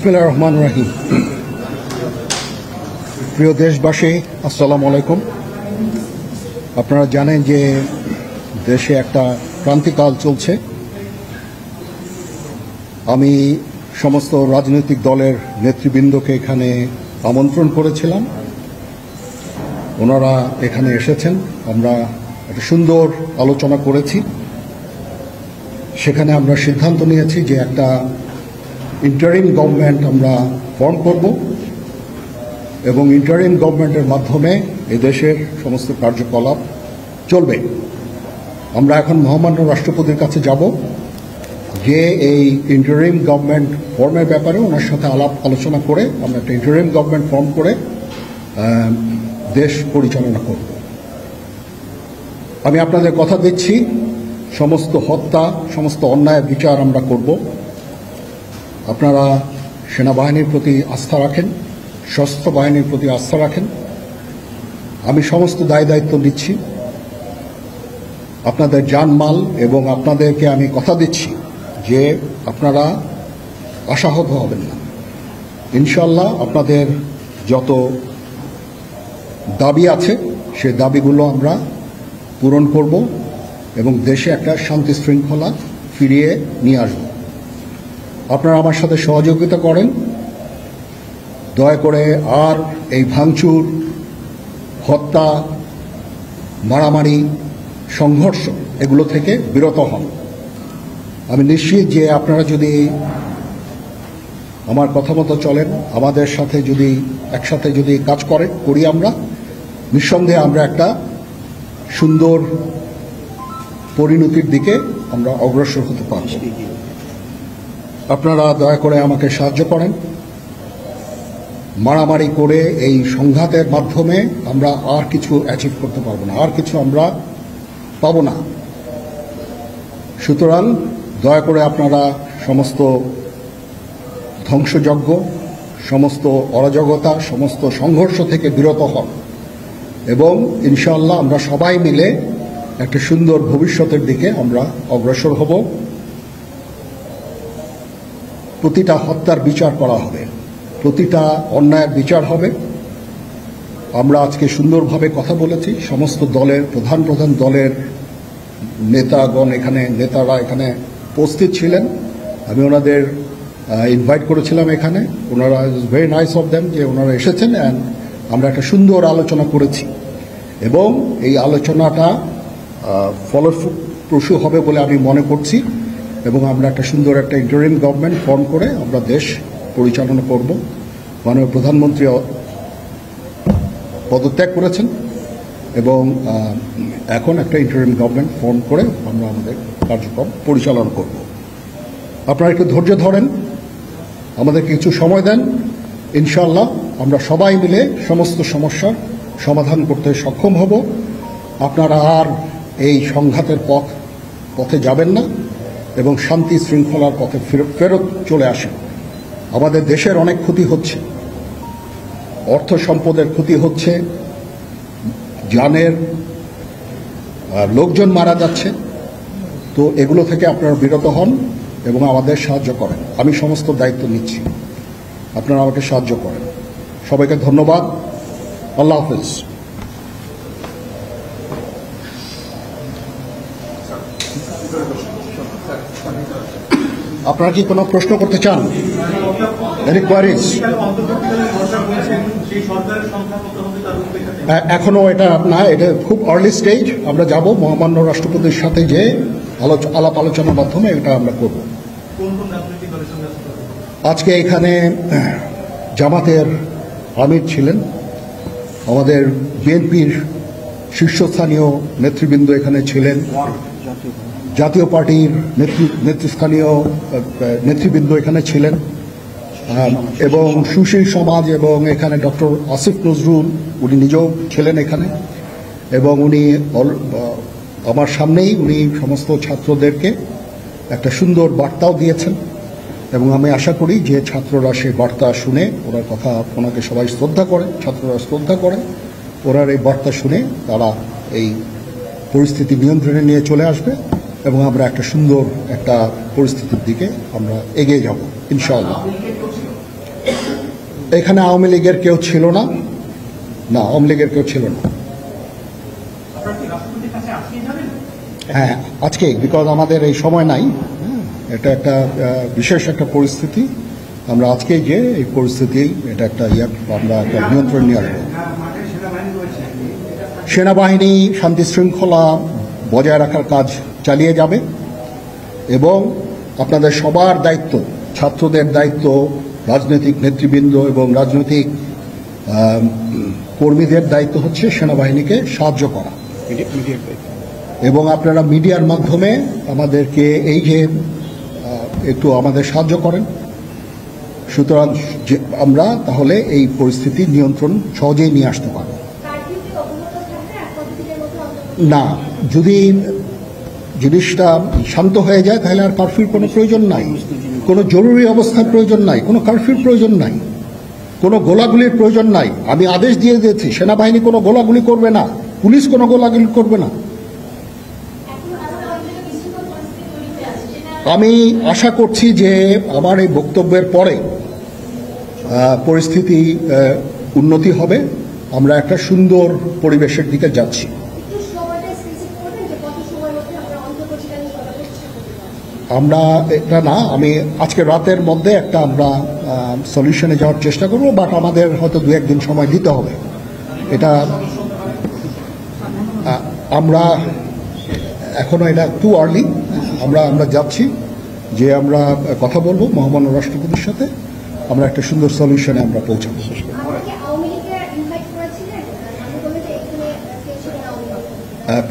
বিসমিল্লাহির রহমানির রহিম। প্রিয় দেশবাসী, আসসালামু আলাইকুম। আপনারা জানেন যে দেশে একটা ক্রান্তিকাল চলছে। আমি সমস্ত রাজনৈতিক দলের নেতৃবৃন্দকে এখানে আমন্ত্রণ করেছিলাম, ওনারা এখানে এসেছেন। আমরা একটা সুন্দর আলোচনা করেছি। সেখানে আমরা সিদ্ধান্ত নিয়েছি যে একটা ইন্টারিম গভর্নমেন্ট আমরা ফর্ম করব এবং ইন্টারিম গভর্নমেন্টের মাধ্যমে এই দেশের সমস্ত কার্যকলাপ চলবে। আমরা এখন মহামান্য রাষ্ট্রপতির কাছে যাব যে এই ইন্টারিম গভর্নমেন্ট ফর্মের ব্যাপারে ওনার সাথে আলাপ আলোচনা করে আমরা একটা ইন্টারিম গভর্নমেন্ট ফর্ম করে দেশ পরিচালনা করব। আমি আপনাদের কথা দিচ্ছি, সমস্ত হত্যা, সমস্ত অন্যায় বিচার আমরা করব। আপনারা সেনাবাহিনীর প্রতি আস্থা রাখেন, সশস্ত্র বাহিনীর প্রতি আস্থা রাখেন। আমি সমস্ত দায়িত্ব নিচ্ছি, আপনাদের জানমাল, এবং আপনাদেরকে আমি কথা দিচ্ছি যে আপনারা আশাহত হবেন না। ইনশাল্লাহ আপনাদের যত দাবি আছে সেই দাবিগুলো আমরা পূরণ করব এবং দেশে একটা শান্তি শৃঙ্খলা ফিরিয়ে নিয়ে আসব। আপনারা আমার সাথে সহযোগিতা করেন। দয়া করে আর এই ভাঙচুর, হত্যা, মারামারি, সংঘর্ষ এগুলো থেকে বিরত হন। আমি নিশ্চিত যে আপনারা যদি আমার কথা মতো চলেন, আমাদের সাথে যদি একসাথে যদি কাজ করি আমরা, নিঃসন্দেহে আমরা একটা সুন্দর পরিণতির দিকে আমরা অগ্রসর হতে পারব। আপনারা দয়া করে আমাকে সাহায্য করেন। মারামারি করে এই সংঘাতের মাধ্যমে আমরা আর কিছু অ্যাচিভ করতে পারবো না, আর কিছু আমরা পাবো না। সুতরাং দয়া করে আপনারা সমস্ত ধ্বংসযজ্ঞ, সমস্ত অরাজকতা, সমস্ত সংঘর্ষ থেকে বিরত হন এবং ইনশাআল্লাহ আমরা সবাই মিলে একটা সুন্দর ভবিষ্যতের দিকে আমরা অগ্রসর হব। প্রতিটা হত্যার বিচার করা হবে, প্রতিটা অন্যায়ের বিচার হবে। আমরা আজকে সুন্দরভাবে কথা বলেছি। সমস্ত দলের প্রধান দলের নেতারা এখানে উপস্থিত ছিলেন। আমি ওনাদের ইনভাইট করেছিলাম এখানে। ওনারা ভেরি নাইস অফ দেম যে ওনারা এসেছেন অ্যান্ড আমরা একটা সুন্দর আলোচনা করেছি এবং এই আলোচনাটা ফলপ্রসূ হবে বলে আমি মনে করছি এবং আমরা একটা সুন্দর একটা ইন্টারিম গভর্নমেন্ট ফর্ম করে আমরা দেশ পরিচালনা করব। মাননীয় প্রধানমন্ত্রী পদত্যাগ করেছেন এবং এখন একটা ইন্টারিম গভর্নমেন্ট ফর্ম করে আমরা আমাদের কার্যক্রম পরিচালনা করব। আপনারা একটু ধৈর্য ধরেন, আমাদের কিছু সময় দেন। ইনশাআল্লাহ আমরা সবাই মিলে সমস্ত সমস্যার সমাধান করতে সক্ষম হব। আপনারা আর এই সংঘাতের পথে যাবেন না এবং শান্তি শৃঙ্খলার পথে ফেরত চলে আসেন। আমাদের দেশের অনেক ক্ষতি হচ্ছে, অর্থ সম্পদের ক্ষতি হচ্ছে, জানের লোকজন মারা যাচ্ছে। তো এগুলো থেকে আপনারা বিরত হন এবং আমাদের সাহায্য করেন। আমি সমস্ত দায়িত্ব নিচ্ছি, আপনারা আমাকে সাহায্য করেন। সবাইকে ধন্যবাদ। আল্লাহ হাফেজ। আপনারা কি কোনো প্রশ্ন করতে চান? Any queries? এখনো এটা না, এটা খুব আর্লি স্টেজ। আমরা যাব মহামান্য রাষ্ট্রপতির সাথে যে আলাপ আলোচনার মাধ্যমে এটা আমরা করব। আজকে এখানে জামাতের আমির ছিলেন, আমাদের বিএনপির শীর্ষস্থানীয় নেতৃবৃন্দ এখানে ছিলেন, জাতীয় পার্টির নেতৃস্থানীয় নেতৃবৃন্দ এখানে ছিলেন এবং সুশীল সমাজ এবং এখানে ডক্টর আসিফ নজরুল উনি নিজেও ছিলেন এখানে এবং উনি আমার সামনেই উনি সমস্ত ছাত্রদেরকে একটা সুন্দর বার্তাও দিয়েছেন এবং আমি আশা করি যে ছাত্ররা সেই বার্তা শুনে ওনাকে সবাই শ্রদ্ধা করে, ছাত্ররা শ্রদ্ধা করে, ওনার এই বার্তা শুনে তারা এই পরিস্থিতি নিয়ন্ত্রণে নিয়ে চলে আসবে এবং আমরা একটা সুন্দর একটা পরিস্থিতির দিকে আমরা এগিয়ে যাব ইনশাআল্লাহ। এখানে আওয়ামী লীগের কেউ ছিল না, না আওয়ামী লীগের কেউ ছিল না। হ্যাঁ আজকে, বিকজ আমাদের এই সময় নাই, এটা একটা বিশেষ একটা পরিস্থিতি। আমরা আজকে যে এই পরিস্থিতি, এটা একটা আমরা একটা নিয়ন্ত্রণ নিয়ে আসবো। সেনাবাহিনী শান্তি শৃঙ্খলা বজায় রাখার কাজ চালিয়ে যাবে এবং আপনাদের সবার দায়িত্ব, ছাত্রদের দায়িত্ব, রাজনৈতিক নেতৃবৃন্দ এবং রাজনৈতিক কর্মীদের দায়িত্ব হচ্ছে সেনাবাহিনীকে সাহায্য করা এবং আপনারা মিডিয়ার মাধ্যমে আমাদেরকে এই যে একটু আমাদের সাহায্য করেন, সুতরাং আমরা তাহলে এই পরিস্থিতি নিয়ন্ত্রণ সহজেই নিয়ে আসতে পারব। না, যদি জিনিসটা শান্ত হয়ে যায় তাহলে আর কারফিউর কোনো প্রয়োজন নাই, কোনো জরুরি অবস্থার প্রয়োজন নাই, কোনো কারফিউর প্রয়োজন নাই, কোনো গোলাগুলির প্রয়োজন নাই। আমি আদেশ দিয়ে দিয়েছি সেনাবাহিনী কোনো গোলাগুলি করবে না, পুলিশ কোনো গোলাগুলি করবে না। আমি আশা করছি যে আমার এই বক্তব্যের পরে পরিস্থিতি উন্নতি হবে, আমরা একটা সুন্দর পরিবেশের দিকে যাচ্ছি। আমরা এটা না, আমি আজকে রাতের মধ্যে একটা আমরা সলিউশনে যাওয়ার চেষ্টা করব, বাট আমাদের হয়তো 2-1 দিন সময় দিতে হবে। এটা আমরা এখনো এটা টু আর্লি, আমরা যাচ্ছি যে আমরা কথা বলবো মহামান্য রাষ্ট্রপতির সাথে, আমরা একটা সুন্দর সলিউশনে আমরা পৌঁছাবো।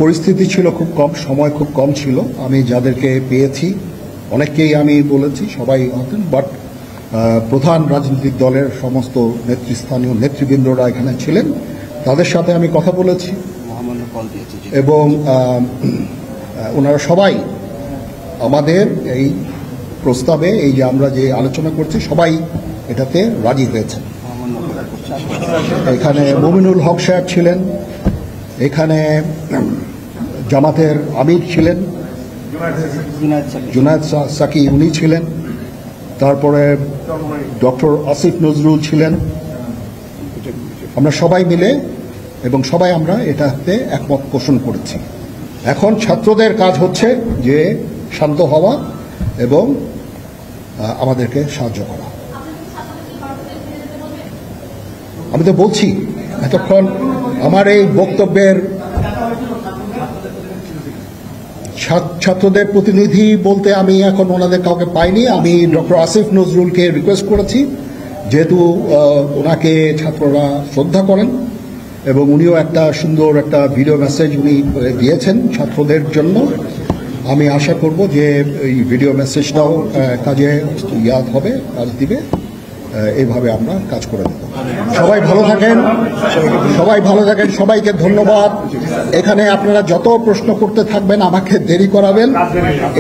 পরিস্থিতি ছিল খুব কম, সময় খুব কম ছিল। আমি যাদেরকে পেয়েছি অনেককেই আমি বলেছি, সবাই হতেন, বাট প্রধান রাজনৈতিক দলের সমস্ত নেতৃস্থানীয় নেতৃবৃন্দরা এখানে ছিলেন, তাদের সাথে আমি কথা বলেছি এবং ওনারা সবাই আমাদের এই প্রস্তাবে, এই যে আমরা যে আলোচনা করছি, সবাই এটাতে রাজি হয়েছেন। এখানে মুমিনুল হক সাহেব ছিলেন, এখানে জামাতের আমির ছিলেন, জুনায়েদ সাকি উনি ছিলেন, তারপরে ডক্টর আসিফ নজরুল ছিলেন। আমরা সবাই মিলে এবং সবাই আমরা এটাতে একমত পোষণ করেছি। এখন ছাত্রদের কাজ হচ্ছে যে শান্ত হওয়া এবং আমাদেরকে সাহায্য করা। আমি তো বলছি এতক্ষণ আমার এই বক্তব্যের ছাত্রদের প্রতিনিধি বলতে আমি এখন ওনাদের কাউকে পাইনি। আমি ডক্টর আসিফ নজরুলকে রিকোয়েস্ট করেছি, যেহেতু ওনাকে ছাত্ররা শ্রদ্ধা করেন এবং উনিও একটা সুন্দর একটা ভিডিও মেসেজ উনি দিয়েছেন ছাত্রদের জন্য। আমি আশা করব যে এই ভিডিও মেসেজটাও কাজে হবে, কাজ দিবে। এইভাবে আমরা কাজ করে দেব। সবাই ভালো থাকেন, সবাই ভালো থাকেন, সবাইকে ধন্যবাদ। এখানে আপনারা যত প্রশ্ন করতে থাকবেন আমাকে দেরি করাবেন।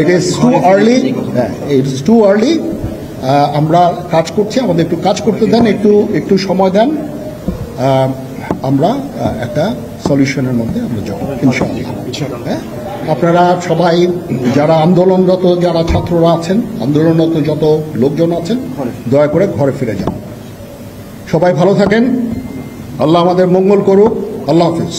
It is too early, it's too early. আমরা কাজ করছি, আমাদের একটু কাজ করতে দেন, একটু সময় দেন, আমরা একটা সলিউশনের মধ্যে আমরা যাব ইনশাআল্লাহ। আপনারা সবাই যারা আন্দোলনরত, যারা ছাত্ররা আছেন, আন্দোলনরত যত লোকজন আছেন, দয়া করে ঘরে ফিরে যান। সবাই ভালো থাকেন, আল্লাহ আমাদের মঙ্গল করুক। আল্লাহ হাফিজ।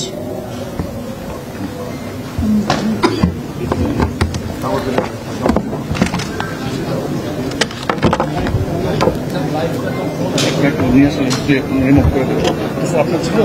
আপনার ছিল